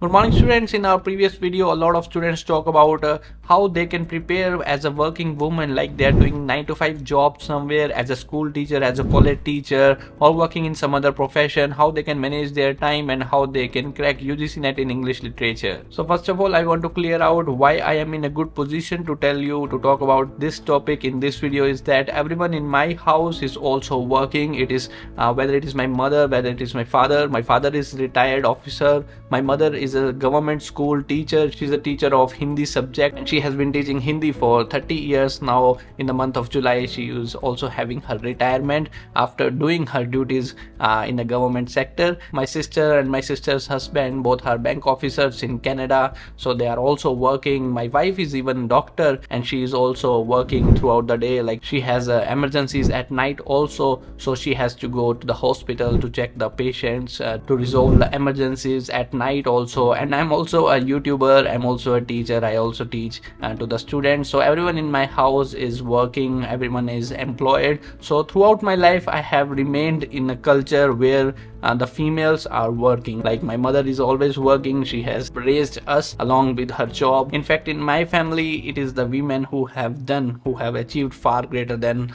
Good morning, students. In our previous video, a lot of students talk about how they can prepare as a working woman, like they are doing 9 to 5 job somewhere as a school teacher, as a college teacher, or working in some other profession, how they can manage their time and how they can crack UGC-NET in English literature. So first of all, I want to clear out why I am in a good position to tell you to talk about this topic in this video is that everyone in my house is also working. It is whether it is my mother, whether it is my father. My father is retired officer. My mother is a government school teacher. She's a teacher of Hindi subject and she has been teaching Hindi for 30 years now. In the month of July, she is also having her retirement after doing her duties in the government sector. My sister and my sister's husband both are bank officers in Canada, so they are also working. My wife is even doctor and she is also working throughout the day. Like she has emergencies at night also, so she has to go to the hospital to check the patients, to resolve the emergencies at night also. And I'm also a YouTuber, I'm also a teacher, I also teach to the students. So everyone in my house is working, everyone is employed. So throughout my life I have remained in a culture where the females are working. Like my mother is always working, she has raised us along with her job. In fact, in my family it is the women who have achieved far greater than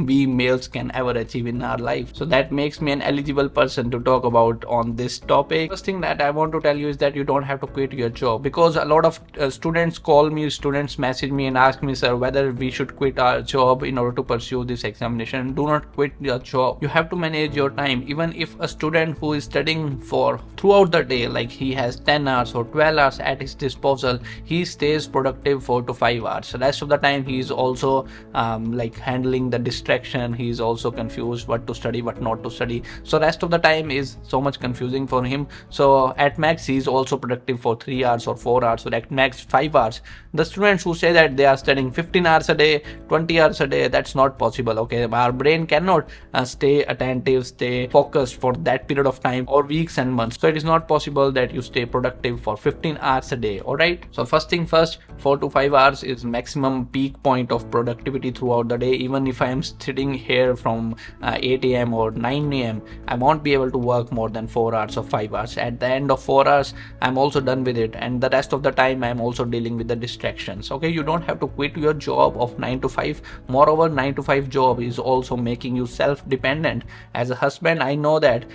we males can ever achieve in our life. So that makes me an eligible person to talk about on this topic. First thing that I want to tell you is that you don't have to quit your job, because a lot of students call me, students message me and ask me, sir, whether we should quit our job in order to pursue this examination. Do not quit your job. You have to manage your time. Even if a student who is studying for throughout the day, like he has 10 hours or 12 hours at his disposal, he stays productive 4 to 5 hours. The rest of the time he is also like handling the distraction. He is also confused what to study, what not to study. So rest of the time is so much confusing for him. So at max he is also productive for 3 hours or 4 hours, or at max 5 hours. The students who say that they are studying 15 hours a day, 20 hours a day, that's not possible. Okay, our brain cannot stay attentive, stay focused for that period of time or weeks and months. So it is not possible that you stay productive for 15 hours a day. All right, so first thing first, 4 to 5 hours is maximum peak point of productivity throughout the day. Even if I am sitting here from 8 a.m. or 9 a.m., I won't be able to work more than 4 hours or 5 hours. At the end of 4 hours I'm also done with it, and the rest of the time I'm also dealing with the distractions. Okay, you don't have to quit your job of 9 to 5. Moreover, 9 to 5 job is also making you self-dependent. As a husband, I know that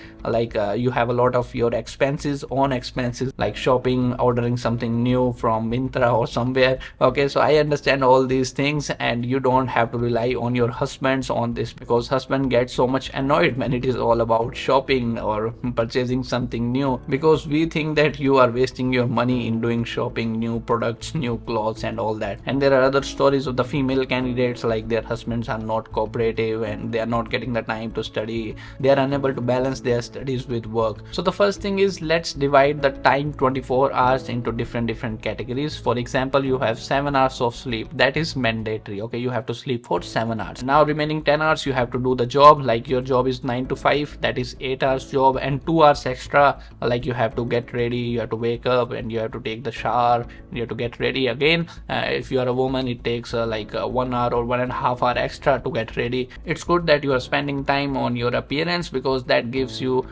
you have a lot of your expenses, own expenses, like shopping, ordering something new from Myntra or somewhere. Okay, so I understand all these things, and you don't have to rely on your husbands on this, because husband gets so much annoyed when it is all about shopping or purchasing something new, because we think that you are wasting your money in doing shopping, new products, new clothes and all that. And there are other stories of the female candidates, like their husbands are not cooperative and they are not getting the time to study. They are unable to balance their studies with work. So the first thing is, let's divide the time 24 hours into different categories. For example, you have 7 hours of sleep. That is mandatory. Okay, you have to sleep for 7 hours. Now remaining 10 hours you have to do the job. Like your job is 9 to 5, that is 8 hours job, and 2 hours extra, like you have to get ready, you have to wake up and you have to take the shower, you have to get ready again. If you are a woman, it takes 1 hour or 1.5 hour extra to get ready. It's good that you are spending time on your appearance, because that gives you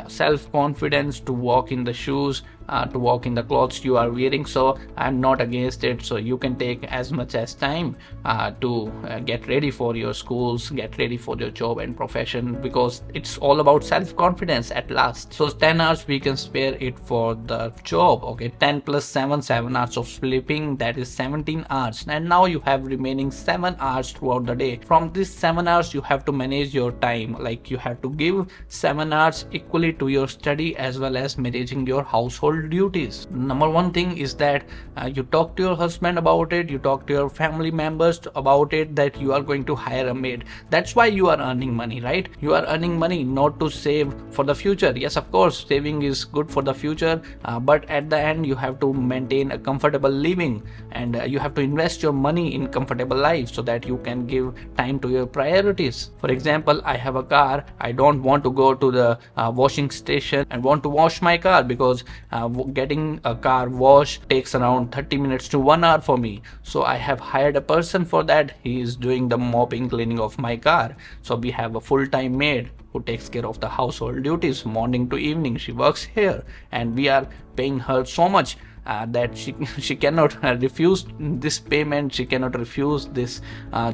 self-confidence to walk in the shoes, to walk in the clothes you are wearing. So I'm not against it. So you can take as much as time to get ready for your schools, get ready for your job and profession, because it's all about self-confidence at last. So 10 hours we can spare it for the job. Okay, 10 plus 7 hours of sleeping, that is 17 hours. And now you have remaining 7 hours throughout the day. From these 7 hours you have to manage your time. Like you have to give 7 hours equally to your study as well as managing your household duties. Number one thing is that you talk to your husband about it, you talk to your family members about it, that you are going to hire a maid. That's why you are earning money, right? You are earning money not to save for the future. Yes, of course, saving is good for the future, but at the end you have to maintain a comfortable living, and you have to invest your money in comfortable life so that you can give time to your priorities. For example, I have a car. I don't want to go to the washing station and want to wash my car, because getting a car washed takes around 30 minutes to 1 hour for me. So I have hired a person for that. He is doing the mopping, cleaning of my car. So we have a full-time maid who takes care of the household duties morning to evening. She works here and we are paying her so much that she cannot refuse this payment, she cannot refuse this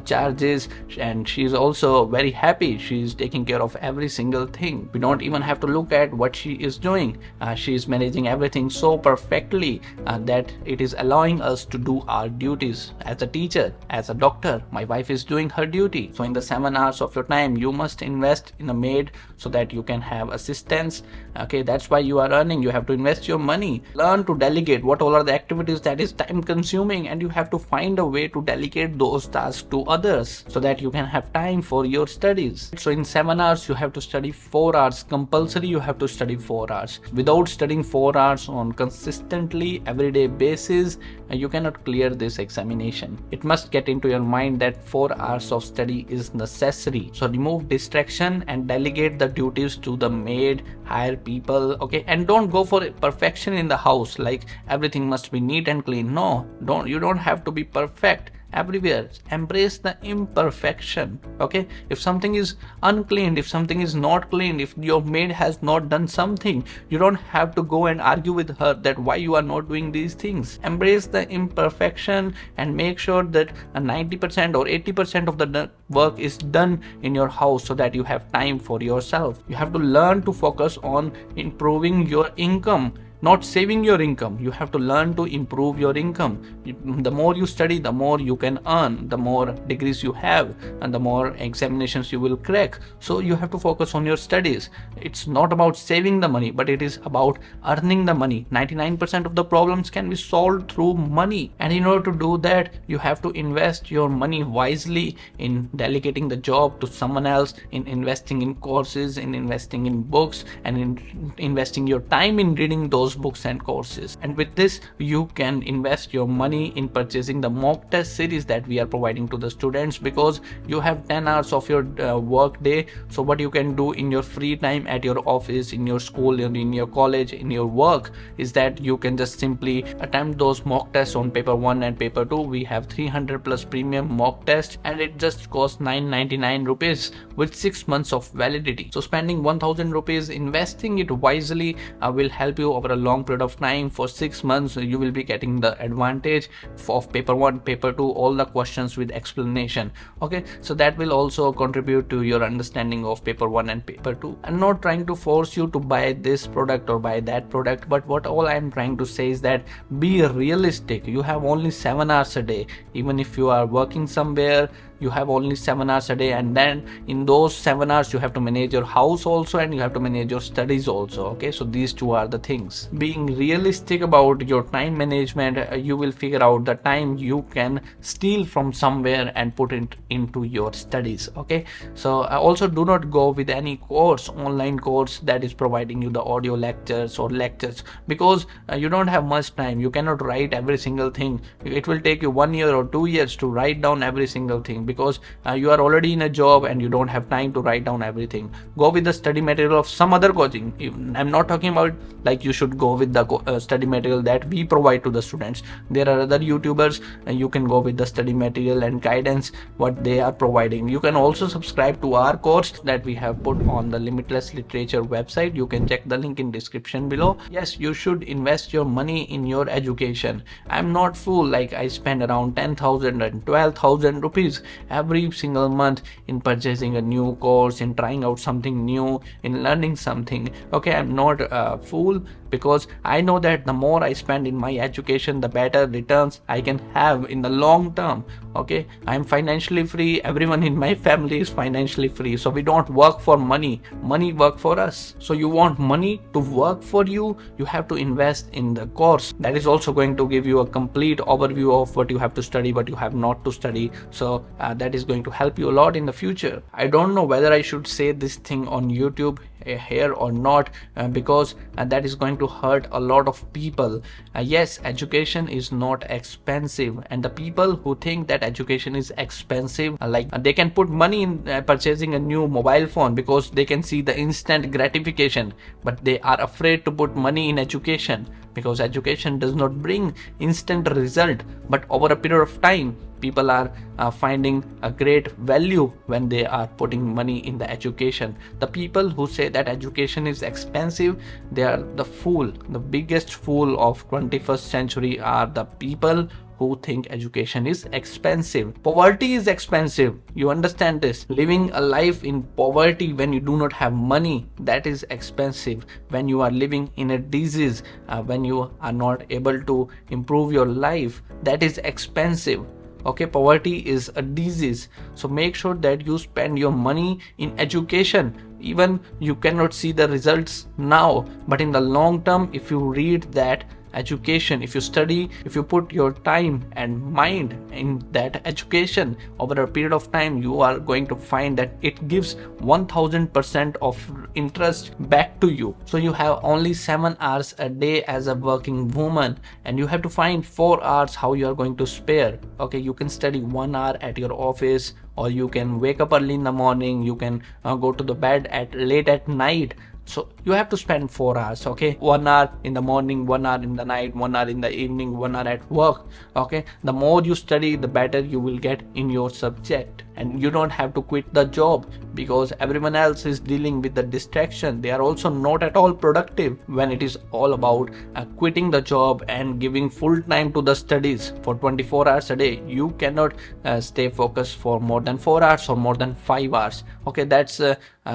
charges, and she's also very happy. She's taking care of every single thing. We don't even have to look at what she is doing. She is managing everything so perfectly that it is allowing us to do our duties. As a teacher, as a doctor, my wife is doing her duty. So in the 7 hours of your time, you must invest in a maid so that you can have assistance. Okay, that's why you are earning. You have to invest your money. Learn to delegate what all are the activities that is time consuming, and you have to find a way to delegate those tasks to others so that you can have time for your studies. So in 7 hours you have to study 4 hours. Compulsory you have to study 4 hours. Without studying 4 hours on consistently everyday basis, you cannot clear this examination. It must get into your mind that 4 hours of study is necessary. So remove distraction and delegate the duties to the maid, hire people, okay? And don't go for perfection in the house, like everything must be neat and clean. No, you don't have to be perfect everywhere. Embrace the imperfection. Okay, if something is unclean, if something is not clean, if your maid has not done something, you don't have to go and argue with her that why you are not doing these things. Embrace the imperfection and make sure that 90% or 80% of the work is done in your house so that you have time for yourself. You have to learn to focus on improving your income, not saving your income. You have to learn to improve your income. The more you study, the more you can earn, the more degrees you have, and the more examinations you will crack. So you have to focus on your studies. It's not about saving the money, but it is about earning the money. 99% of the problems can be solved through money, and in order to do that, you have to invest your money wisely in delegating the job to someone else, in investing in courses, in investing in books, and in investing your time in reading those books and courses. And with this, you can invest your money in purchasing the mock test series that we are providing to the students, because you have 10 hours of your work day. So what you can do in your free time at your office, in your school, in your college, in your work, is that you can just simply attempt those mock tests on paper 1 and paper 2. We have 300 plus premium mock tests, and it just costs 999 rupees with 6 months of validity. So spending 1000 rupees, investing it wisely, will help you over a long period of time. For 6 months you will be getting the advantage of paper 1, paper 2, all the questions with explanation. Okay, so that will also contribute to your understanding of paper 1 and paper 2. I'm not trying to force you to buy this product or buy that product, but what all I'm trying to say is that be realistic. You have only 7 hours a day. Even if you are working somewhere, you have only 7 hours a day, and then in those 7 hours you have to manage your house also, and you have to manage your studies also. Okay, so these two are the things. Being realistic about your time management, you will figure out the time you can steal from somewhere and put it into your studies. Okay, so also do not go with any course, online course that is providing you the audio lectures or lectures, because you don't have much time. You cannot write every single thing. It will take you 1 year or 2 years to write down every single thing, because you are already in a job and you don't have time to write down everything. Go with the study material of some other coaching. I'm not talking about like you should go with the study material that we provide to the students. There are other YouTubers, and you can go with the study material and guidance what they are providing. You can also subscribe to our course that we have put on the Limitless Literature website. You can check the link in description below. Yes, you should invest your money in your education. I'm not fool, like I spend around 10,000 and 12,000 rupees every single month in purchasing a new course, in trying out something new, in learning something. Okay, I'm not a fool, because I know that the more I spend in my education, the better returns I can have in the long term. Okay, I'm financially free. Everyone in my family is financially free. So we don't work for money. Money work for us. So you want money to work for you, you have to invest in the course. That is also going to give you a complete overview of what you have to study, what you have not to study. So that is going to help you a lot in the future. I don't know whether I should say this thing on YouTube here or not, because that is going to hurt a lot of people. Yes, education is not expensive, and the people who think that education is expensive, like they can put money in purchasing a new mobile phone because they can see the instant gratification, but they are afraid to put money in education, because education does not bring instant result, but over a period of time people are finding a great value when they are putting money in the education. The people who say that education is expensive, they are the fool. The biggest fool of 21st century are the people who think education is expensive. Poverty is expensive. You understand this? Living a life in poverty when you do not have money, that is expensive. When you are living in a disease, when you are not able to improve your life, that is expensive. Okay, poverty is a disease. So make sure that you spend your money in education. Even you cannot see the results now, but in the long term, if you read that education, if you study, if you put your time and mind in that education over a period of time, you are going to find that it gives 1000% of interest back to you. So you have only 7 hours a day as a working woman, and you have to find 4 hours how you are going to spare. Okay, you can study 1 hour at your office, or you can wake up early in the morning, you can go to the bed at late at night. So you have to spend 4 hours. Okay, 1 hour in the morning, 1 hour in the night, 1 hour in the evening, 1 hour at work. Okay, the more you study, the better you will get in your subject, and you don't have to quit the job because everyone else is dealing with the distraction. They are also not at all productive when it is all about quitting the job and giving full time to the studies for 24 hours a day. You cannot stay focused for more than 4 hours or more than 5 hours. Okay, that's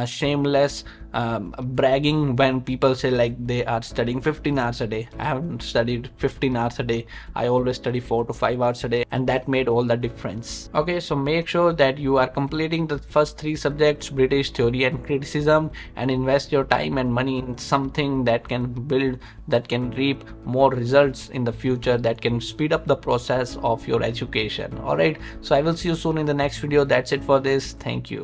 shameless bragging when people say like they are studying 15 hours a day. I haven't studied 15 hours a day. I always study 4 to 5 hours a day, and that made all the difference. Okay, so make sure that you are completing the first 3 subjects, British, theory and criticism, and invest your time and money in something that can build, that can reap more results in the future, that can speed up the process of your education. All right, so I will see you soon in the next video. That's it for this. Thank you.